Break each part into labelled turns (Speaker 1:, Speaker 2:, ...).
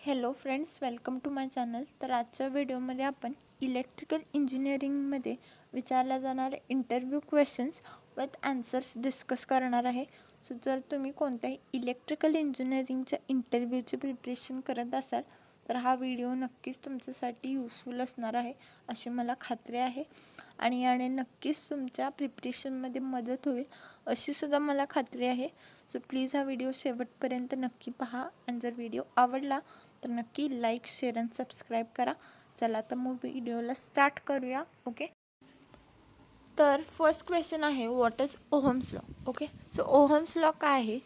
Speaker 1: Hello friends, welcome to my channel. तर आजच्या व्हिडिओमध्ये आपण इलेक्ट्रिकल इंजिनिअरिंगमध्ये विचारल्या जाणारे interview questions with answers discuss करणार आहे. सो जर तुम्ही कोणत्याही इलेक्ट्रिकल इंजिनिअरिंगच्या इंटरव्ह्यूची प्रिपरेशन करत असाल तर हा व्हिडिओ नक्कीच तुमच्यासाठी यूजफुल असणार आहे अशी मला खात्री आहे आणि याने नक्कीच तुमच्या प्रिपरेशनमध्ये मदत होईल अशी सुद्धा मला खात्री आहे. सो प्लीज हा व्हिडिओ शेवटपर्यंत नक्की पहा आणि जर व्हिडिओ आवडला तर नक्की लाईक, शेअर आणि सबस्क्राईब करा. चला तर मग व्हिडिओला स्टार्ट करूया. ओके, तर फर्स्ट क्वेश्चन आहे what is Ohm's law. Okay, so Ohm's law काय आहे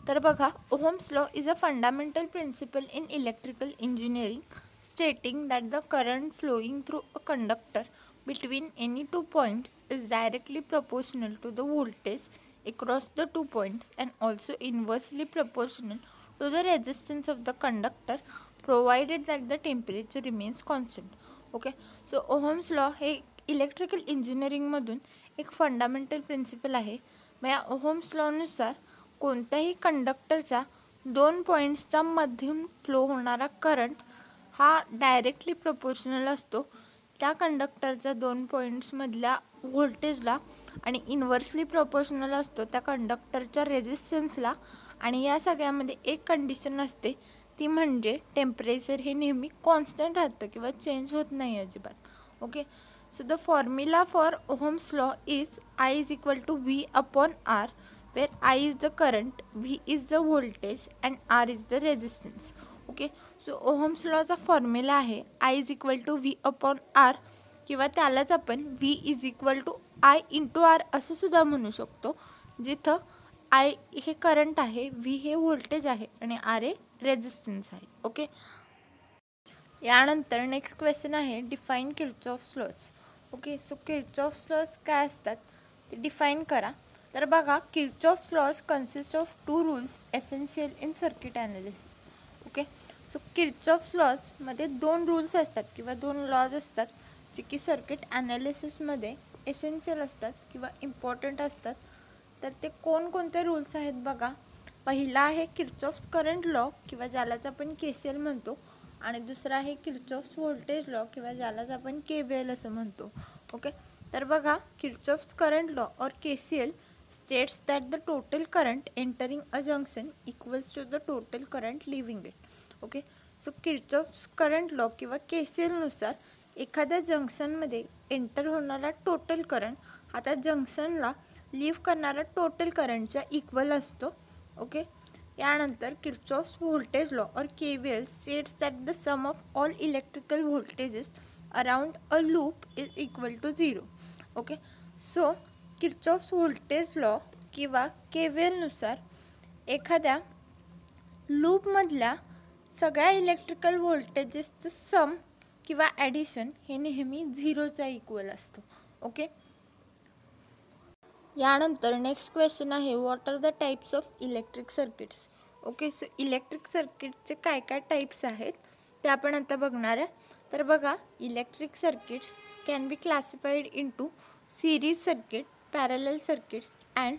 Speaker 1: तर बघा, Ohm's law is a fundamental principle in electrical engineering stating that the current flowing through a conductor between any two points is directly proportional to the voltage across the 2 points and also inversely proportional to the resistance of the conductor provided that the temperature remains constant. Okay, so Ohm's law हे electrical इंजिनिअरिंगमधून एक fundamental principal आहे. मग या ohms लॉनुसार कोणत्याही कंडक्टरचा 2 पॉईंट्सचा मधून flow होणारा करंट हा डायरेक्टली प्रोपोर्शनल असतो त्या कंडक्टरच्या 2 पॉईंट्समधल्या व्होल्टेजला आणि इन्व्हर्सली प्रोपोर्शनल असतो त्या कंडक्टरच्या रेझिस्टन्सला. आणि या सगळ्यामध्ये एक कंडिशन असते ती म्हणजे टेम्परेचर हे नेहमी कॉन्स्टंट राहतं किंवा चेंज होत नाही अजिबात. Okay, so the formula for Ohm's law is I is equal to V upon R, where I is the current, V is the voltage and R is the resistance. Okay, so ओहम्स लॉचा formula आहे I is equal to V upon R किंवा त्यालाच आपण V is equal to I into R असं सुद्धा म्हणू शकतो, जिथं I हे करंट आहे, V हे व्होल्टेज आहे आणि R हे रेझिस्टन्स आहे. ओके, यानंतर नेक्स्ट क्वेश्चन आहे define Kirchhoff's laws. Okay, so Kirchhoff's laws काय असतात ते डिफाईन करा. तर बघा, Kirchhoff's laws consist of 2 rules essential in circuit analysis. Okay, so Kirchhoff's लॉजमध्ये 2 रूल्स असतात किंवा 2 लॉज असतात जे की सर्किट ॲनालिसिसमध्ये एसेन्शियल असतात किंवा इम्पॉर्टंट असतात. तर ते कोणकोणते रूल्स आहेत बघा. पहिला आहे किर्चॉफ्स करंट लॉ किंवा ज्यालाच आपण KCL म्हणतो आणि दुसरा आहे किर्चॉफ्स व्होल्टेज लॉ किंवा ज्यालाच आपण KVL असं म्हणतो. ओके, तर बघा, किर्चॉफ्स करंट लॉ और KCL states that the total current entering a junction equals to the total current leaving it. Okay, so Kirchhoff's current law किंवा KCL नुसार एखाद्या जंक्शनमध्ये एंटर होणारा टोटल करंट हा त्या जंक्शनला लिव्ह करणारा टोटल करंटच्या इक्वल असतो. ओके, यानंतर किर्चॉफ्स व्होल्टेज लॉ और KVL states that the sum of all electrical voltages around a loop is equal to 0. Okay, so Kirchhoff's voltage law किंवा KVL नुसार एखाद्या लूपमधल्या सगळ्या इलेक्ट्रिकल व्होल्टेजेसचं सम किंवा ॲडिशन हे नेहमी 0च्या इक्वल असतं. ओके, यानंतर नेक्स्ट क्वेश्चन आहे what are the types of electric circuits. Okay, so electric सर्किटचे काय काय टाईप्स आहेत ते आपण आता बघणार आहे. तर बघा, electric circuits can be classified into series circuit, parallel circuits and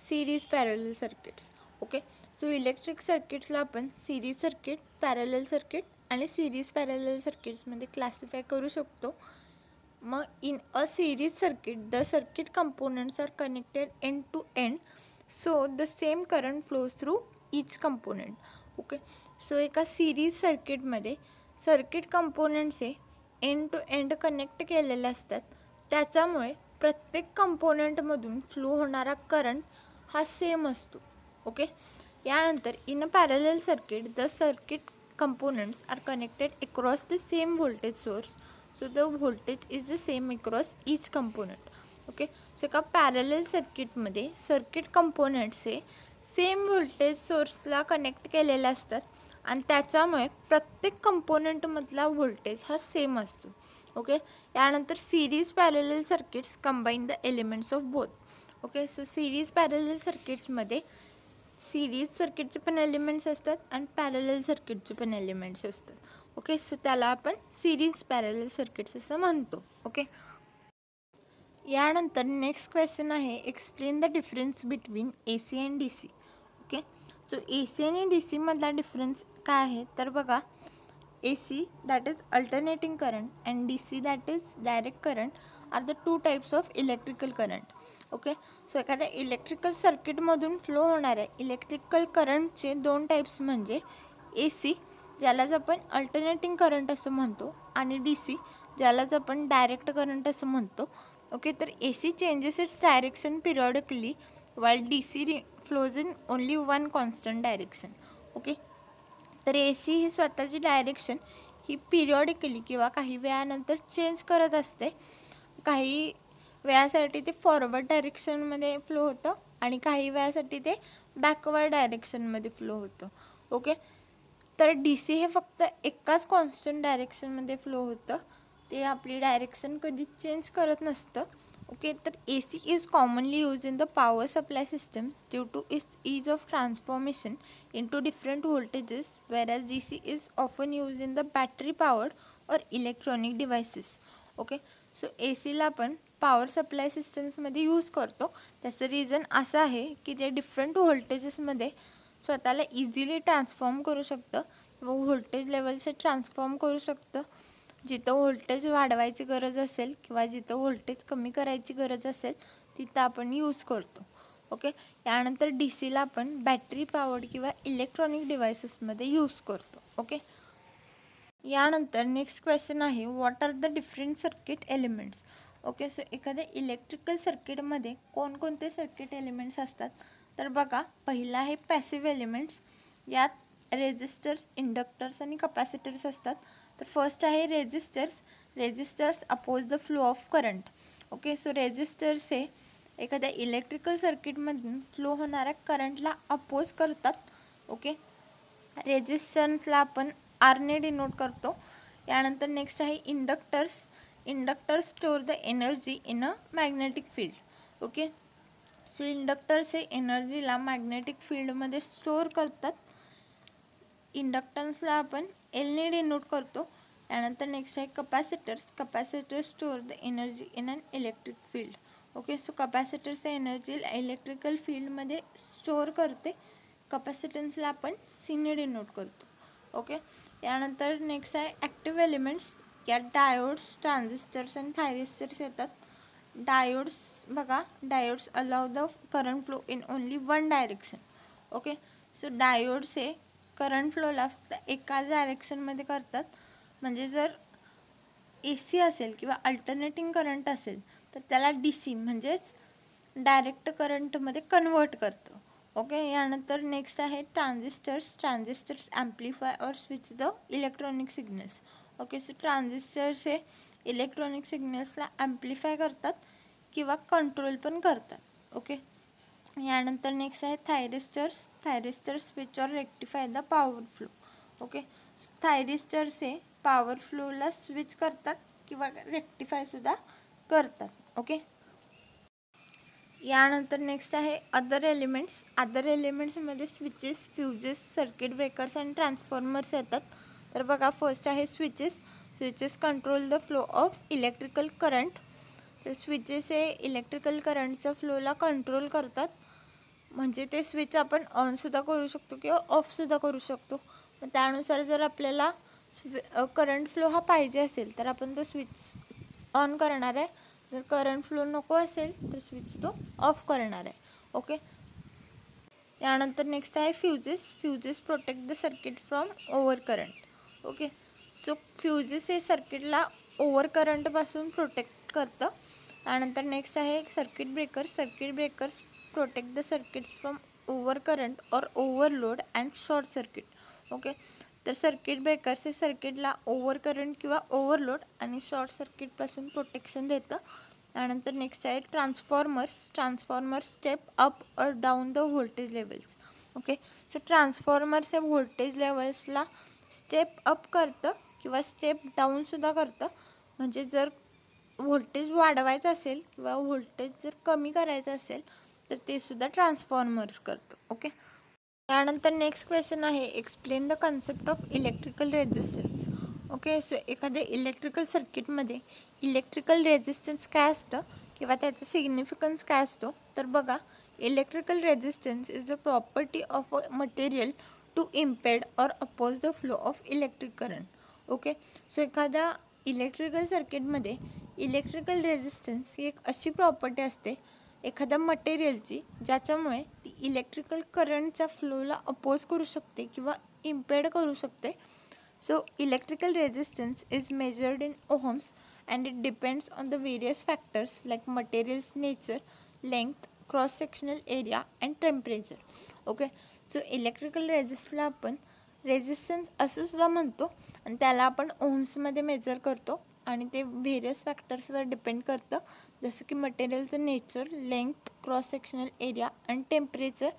Speaker 1: series parallel circuits. Okay, so electric सर्किट्सला आपण सिरीज सर्किट, पॅरलल सर्किट आणि सिरीज पॅरलल सर्किट्समध्ये क्लासिफाय करू शकतो. मग in a series circuit the circuit components are connected end to end, so the same current flows through each component. Okay, so एका series सर्किटमध्ये circuit components end to end connect केलेले असतात, त्याच्यामुळे प्रत्येक कंपोनेंटमधून फ्लो होणारा करंट हा same असतो. Okay, यानंतर in a parallel circuit the circuit components are connected across the same voltage source, so the voltage is the same across each component. Okay, so एका parallel सर्किटमध्ये सर्किट कंपोनेंट्स हे same voltage सोर्सला connect केलेले असतात आणि त्याच्यामुळे प्रत्येक कंपोनेंटमधला व्होल्टेज हा सेम असतो. ओके, यानंतर series parallel circuits combine the elements of both. Okay, so series parallel सर्किट्समध्ये सिरीज सर्किटचे पण एलिमेंट्स असतात आणि पॅरलल सर्किटचे पण एलिमेंट्स असतात. ओके, सो त्याला आपण सिरीज पॅरलल सर्किट्स असं म्हणतो. ओके, यानंतर नेक्स्ट क्वेश्चन आहे explain the difference between AC and DC. Okay, so A C आणि डी सीमधला डिफरन्स काय आहे तर बघा, A C that is alternating current and D C that is direct current are the two types of electrical current. Okay, so एखाद्या electrical सर्किटमधून flow होणाऱ्या electrical करंटचे दोन टाईप्स म्हणजे ए सी, ज्यालाच आपण अल्टरनेटिंग करंट असं म्हणतो, आणि डी सी, ज्यालाच आपण डायरेक्ट करंट असं म्हणतो. ओके, तर A C changes its direction periodically while DC flows in only one constant direction. Okay, तर ए सी ही स्वतःची डायरेक्शन ही पिरियॉडिकली किंवा काही वेळानंतर चेंज करत असते. काही वेळासाठी ते फॉरवर्ड डायरेक्शनमध्ये फ्लो होतं आणि काही वेळासाठी ते बॅकवर्ड डायरेक्शनमध्ये फ्लो होतं. ओके, तर डी सी हे फक्त एकाच कॉन्स्टंट डायरेक्शनमध्ये फ्लो होतं, ते आपली डायरेक्शन कधीच चेंज करत नसतं. Okay, तर AC is commonly used in the power supply systems due to its ease of transformation into different voltages, whereas DC is often used in the battery powered or electronic devices. Okay, so AC ला आपण power supply सिस्टम्समध्ये use करतो. त्याचं reason असं आहे की ते different व्होल्टेजेसमध्ये स्वतःला easily transform करू शकतं किंवा व्होल्टेज लेवलचे ट्रान्सफॉर्म करू शकतं. जिथं व्होल्टेज वाढवायची गरज असेल किंवा जिथं व्होल्टेज कमी करायची गरज असेल तिथं आपण यूज करतो. ओके, यानंतर डी सीला आपण बॅटरी पॉवर्ड किंवा इलेक्ट्रॉनिक डिव्हायसेसमध्ये यूज करतो. ओके, यानंतर नेक्स्ट क्वेश्चन आहे, what are the different circuit elements. Okay, so एखाद्या इलेक्ट्रिकल सर्किटमध्ये कोणकोणते सर्किट एलिमेंट्स असतात तर बघा, पहिला आहे पॅसिव्ह एलिमेंट्स. यात रेजिस्टर्स, इंडक्टर्स आणि कपॅसिटर्स असतात. तर फर्स्ट आहे resistors oppose the flow of current. Okay, so resistors हे एखाद्या इलेक्ट्रिकल सर्किटमधून फ्लो होणाऱ्या करंटला अपोज करतात. ओके, रेजिस्टन्सला आपण आरने डिनोट करतो. यानंतर नेक्स्ट आहे inductors store the energy in a magnetic field. Okay, so inductors हे एनर्जीला मॅग्नेटिक फील्डमध्ये स्टोअर करतात. इंडक्टन्सला आपण एलने डिनोट करतो. यानंतर नेक्स्ट आहे capacitors store the energy in an electric field. Okay, so capacitors energy electrical फील्डमध्ये स्टोअर करते. कपॅसिटन्सला आपण सीने डिनोट करतो. ओके, यानंतर नेक्स्ट आहे ॲक्टिव्ह एलिमेंट्स. यात डायोड्स, ट्रान्झिस्टर्स आणि थायरिस्टर्स येतात. Diodes allow the current flow in only one direction. Okay, so diodes हे करंट फ्लोला फक्त एकाच डायरेक्शनमध्ये करतात. म्हणजे जर ए सी असेल किंवा अल्टरनेटिंग करंट असेल तर त्याला डी सी म्हणजेच डायरेक्ट करंटमध्ये कन्वर्ट करतं. ओके, यानंतर नेक्स्ट आहे transistors amplify or switch the electronic signals. Okay, so transistors हे इलेक्ट्रॉनिक सिग्नल्सला ॲम्प्लिफाय करतात किंवा कंट्रोल पण करतात. ओके, यानंतर नेक्स्ट आहे thyristors switch or rectify the power flow. Okay, thyristors हे पॉवर फ्लोला स्विच करतात किंवा रेक्टिफायसुद्धा करतात. ओके, यानंतर नेक्स्ट आहे अदर एलिमेंट्समध्ये स्विचेस, फ्युजेस, सर्किट ब्रेकर्स आणि ट्रान्सफॉर्मर्स येतात. तर बघा, फर्स्ट आहे switches control the flow of electrical current. तर स्विचेस हे इलेक्ट्रिकल करंटच्या फ्लोला कंट्रोल करतात. म्हणजे ते स्विच आपण ऑनसुद्धा करू शकतो किंवा ऑफसुद्धा करू शकतो. मग त्यानुसार जर आपल्याला करंट फ्लो हा पाहिजे असेल तर आपण तो स्विच ऑन करणार आहे. जर करंट फ्लो नको असेल तर स्विच तो ऑफ करणार आहे. ओके, त्यानंतर नेक्स्ट आहे fuses protect the circuit from over current. Okay, so fuses हे सर्किटला ओव्हर करंटपासून प्रोटेक्ट करतं. त्यानंतर नेक्स्ट आहे circuit breakers protect the circuit from over current or overload and short circuit. Okay, तर सर्किट ब्रेकर्स हे सर्किटला ओव्हर करंट किंवा ओव्हरलोड आणि शॉर्ट सर्किटपासून प्रोटेक्शन देतं. त्यानंतर नेक्स्ट आहे transformers step up or down the voltage levels. Okay, so transformers हे व्होल्टेज लेवल्सला स्टेप अप करतं किंवा स्टेप डाऊनसुद्धा करतं. म्हणजे जर व्होल्टेज वाढवायचं असेल किंवा व्होल्टेज जर कमी करायचं असेल तर ते सुद्धा ट्रान्सफॉर्मर्स करतं. ओके, त्यानंतर नेक्स्ट क्वेश्चन आहे, explain the concept of electrical resistance. Okay, so एखाद्या इलेक्ट्रिकल सर्किटमध्ये इलेक्ट्रिकल रेजिस्टन्स काय असतं किंवा त्याचं सिग्निफिकन्स काय असतो तर बघा, electrical resistance is the property of a material to impede or oppose the flow of electric current. Okay, so एखाद्या इलेक्ट्रिकल सर्किटमध्ये इलेक्ट्रिकल रेजिस्टन्स ही एक अशी प्रॉपर्टी असते एखाद्या मटेरियलची ज्याच्यामुळे ती इलेक्ट्रिकल करंटच्या फ्लोला अपोज करू शकते किंवा इम्पेड करू शकते. So electrical resistance is measured in ohms and it depends on the various factors like material's nature, length, cross sectional area and temperature. Okay, so electrical resistance आपण रेजिस्टन्स असं सुद्धा म्हणतो आणि त्याला आपण ओम्समध्ये मेजर करतो आणि ते व्हेरियस फॅक्टर्सवर डिपेंड करतं, जसं की मटेरियलचं nature, length, cross sectional area आणि टेम्परेचर.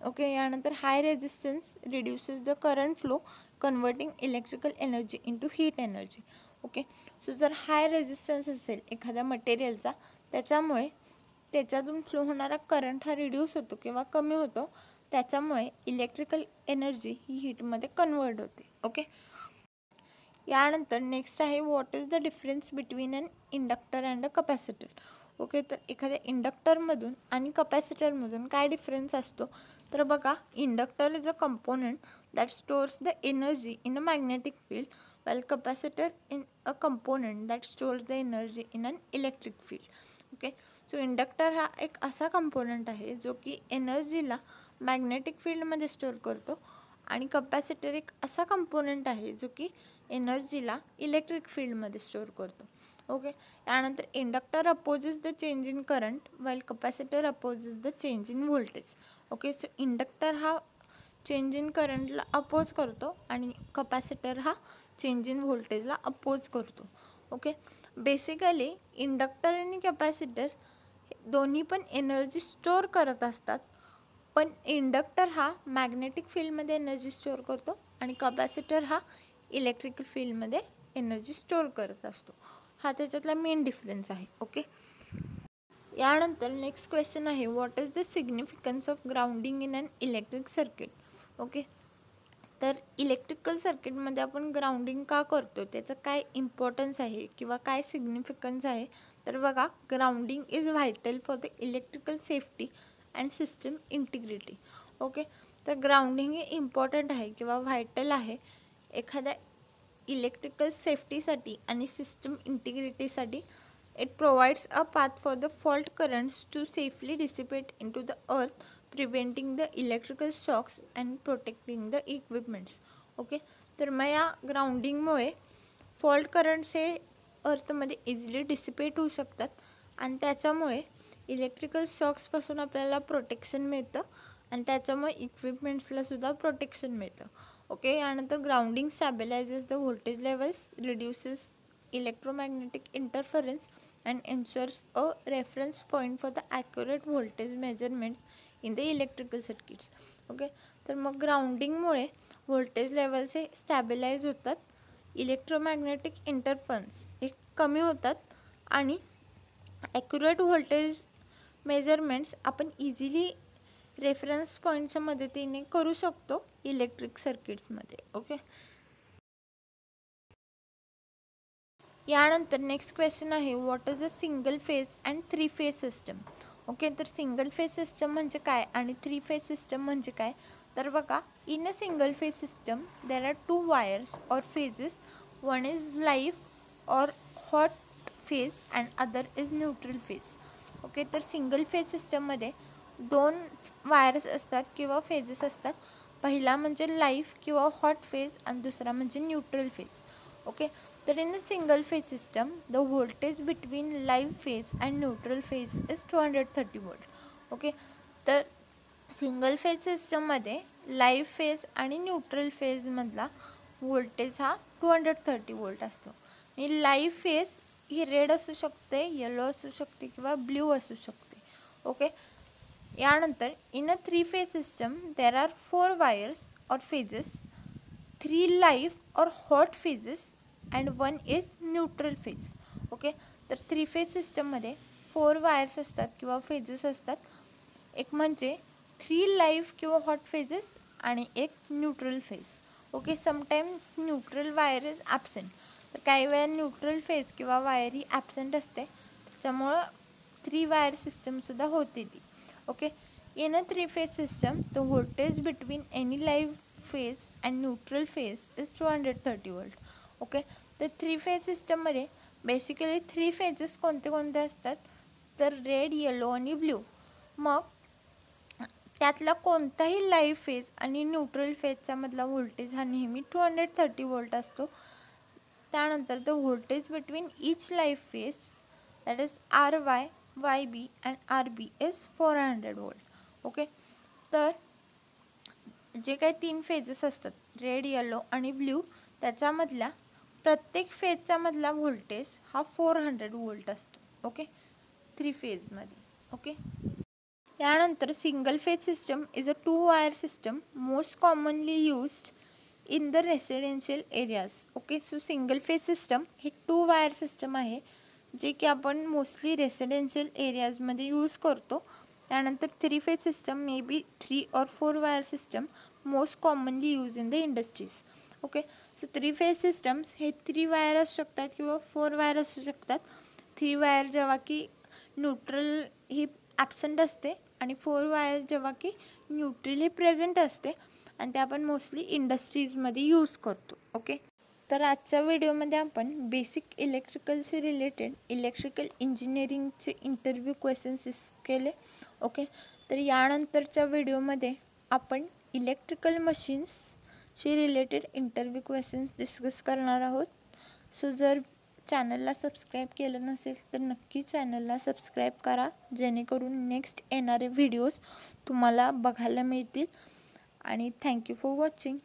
Speaker 1: ओके, यानंतर high resistance reduces the current flow converting electrical energy into heat energy. Okay, so जर हाय रेजिस्टन्स असेल एखाद्या मटेरियलचा त्याच्यामुळे त्याच्यातून फ्लो होणारा करंट हा रिड्यूस होतो किंवा कमी होतो, त्याच्यामुळे इलेक्ट्रिकल एनर्जी ही हीटमध्ये कन्वर्ट होते. ओके, यानंतर नेक्स्ट आहे what is the difference between an inductor and a capacitor. Okay, तर एखाद्या इंडक्टरमधून आणि कपॅसिटरमधून काय डिफरन्स असतो तर बघा, inductor is a component that stores the energy in a magnetic field while capacitor in a component that stores the energy in an electric field. Okay, so inductor हा एक असा कंपोनंट आहे जो की एनर्जीला मॅग्नेटिक फील्डमध्ये स्टोअर करतो आणि capacitor एक असा कंपोनंट आहे जो की एनर्जीला इलेक्ट्रिक फील्डमध्ये स्टोअर करतो. ओके, यानंतर inductor opposes the change in current while capacitor opposes the change in voltage. Okay, so inductor हा चेंज इन करंटला अपोज करतो आणि कपॅसिटर हा चेंज इन व्होल्टेजला अपोज करतो. ओके, बेसिकली इंडक्टर आणि कपॅसिटर दोन्ही पण एनर्जी स्टोअर करत असतात, पण इंडक्टर हा मॅग्नेटिक फील्डमध्ये एनर्जी स्टोअर करतो आणि कपॅसिटर हा इलेक्ट्रिकल फील्डमध्ये एनर्जी स्टोअर करत असतो. हा त्याच्यातला मेन डिफरन्स आहे. ओके, यानंतर नेक्स्ट क्वेश्चन आहे what is the significance of grounding in an electric circuit. Okay, तर इलेक्ट्रिकल सर्किटमध्ये आपण ग्राउंडिंग का करतो, त्याचं काय इम्पॉर्टन्स आहे किंवा काय सिग्निफिकन्स आहे तर बघा, grounding is vital for the electrical safety and system integrity. Okay, तर ग्राउंडिंग हे इम्पॉर्टंट आहे किंवा व्हायटल आहे एखाद्या इलेक्ट्रिकल सेफ्टीसाठी आणि सिस्टम इंटिग्रिटीसाठी. It provides a path for the fault currents to safely dissipate into the earth, preventing the electrical shocks and protecting the equipments. Okay, तर मग या ग्राउंडिंगमुळे फॉल्ट करंट्स हे अर्थमध्ये इझिली डिसिपेट होऊ शकतात आणि त्याच्यामुळे इलेक्ट्रिकल शॉक्सपासून आपल्याला प्रोटेक्शन मिळतं आणि त्याच्यामुळे इक्विपमेंट्सला सुद्धा प्रोटेक्शन मिळतं. ओके, यानंतर grounding stabilises the voltage levels, reduces electromagnetic interference and ensures a reference point for the accurate voltage measurements in the electrical circuits. Okay, तर मग ग्राउंडिंगमुळे व्होल्टेज लेवल्स हे स्टॅबिलाइज होतात, इलेक्ट्रोमॅग्नेटिक इंटरफरन्स हे कमी होतात आणि ॲक्युरेट व्होल्टेज मेजरमेंट्स आपण इझिली रेफरन्स पॉईंटच्या मदतीने करू शकतो इलेक्ट्रिक सर्किट्समध्ये. ओके, यानंतर नेक्स्ट क्वेश्चन आहे what is a single phase and three phase system. Okay, तर सिंगल फेज सिस्टम म्हणजे काय आणि थ्री फेज सिस्टम म्हणजे काय तर बघा, in a single phase system there are to wires और फेजेस, वन इज लाईव्ह और hot phase and other is neutral phase. Okay, तर सिंगल फेज सिस्टममध्ये दोन वायर्स असतात किंवा फेजेस असतात. पहिला म्हणजे लाईव्ह किंवा हॉट फेज आणि दुसरा म्हणजे न्यूट्रल फेज. ओके, तर in a single phase system the voltage between live phase and neutral phase is 230 volt. Okay, तर सिंगल फेज सिस्टममध्ये लाईव्ह फेज आणि न्यूट्रल फेजमधला व्होल्टेज हा 230 वोल्ट असतो. आणि लाईव्ह फेज ही रेड असू शकते, येलो असू शकते किंवा ब्ल्यू असू शकते. ओके, यानंतर in a three phase system there are 4 wires और फेजेस, 3 लाईव्ह और hot phases and 1 is neutral phase. Okay, तर थ्री फेज सिस्टममध्ये 4 वायर्स असतात किंवा फेजेस असतात, एक म्हणजे 3 लाईव्ह किंवा हॉट फेजेस आणि एक neutral phase. Okay, sometimes neutral wire is absent, तर काही वेळा न्यूट्रल फेज किंवा वायर ही ॲबसेंट असते, त्याच्यामुळं 3 वायर सिस्टमसुद्धा होते ती. Okay, In a three-phase system, the voltage between any live phase and neutral phase is 230 volt. Okay, तर थ्री फेज सिस्टममध्ये बेसिकली थ्री फेजेस कोणते कोणते असतात, तर रेड, येलो आणि ब्ल्यू. मग त्यातला कोणताही लाईव्ह फेज आणि न्यूट्रल फेजचा मधला व्होल्टेज हा नेहमी 230 वोल्ट असतो. त्यानंतर the voltage between each live phase that is RY, YB and RB is 400 volt. Okay, तर जे काही तीन फेजेस असतात रेड, येलो आणि ब्ल्यू, त्याच्यामधल्या प्रत्येक फेजचा मधला व्होल्टेज हा 400 वोल्ट असतो. ओके, थ्री फेजमध्ये. ओके, त्यानंतर single phase system is a 2 wire system most commonly used in the residential areas. Okay, so single phase system हे 2 वायर सिस्टम आहे जे की आपण मोस्टली रेसिडेन्शियल एरियाजमध्ये यूज करतो. त्यानंतर three phase system may be 3 or 4 wire system most commonly use in the industries. Okay, so three phase systems हे 3 wire असू शकतात किंवा 4 वायर असू शकतात. 3 वायर जेव्हा की न्यूट्रल ही ॲबसेंट असते आणि 4 वायर जेव्हा की न्यूट्रल ही प्रेझेंट असते आणि ते आपण मोस्टली इंडस्ट्रीजमध्ये यूज करतो. ओके, तर आजच्या व्हिडिओमध्ये आपण बेसिक इलेक्ट्रिकलशी रिलेटेड इलेक्ट्रिकल इंजिनिअरिंगचे इंटरव्ह्यू क्वेश्चन्स केले. ओके, तर यानंतरच्या व्हिडिओमध्ये आपण इलेक्ट्रिकल मशीन्सशी रिलेटेड इंटरव्ह्यू क्वेश्चन्स डिस्कस करणार आहोत. सो जर चॅनलला सबस्क्राईब केलं नसेल तर नक्की चॅनलला सबस्क्राईब करा, जेणेकरून नेक्स्ट येणारे व्हिडिओज तुम्हाला बघायला मिळतील. आणि थँक्यू फॉर वॉचिंग.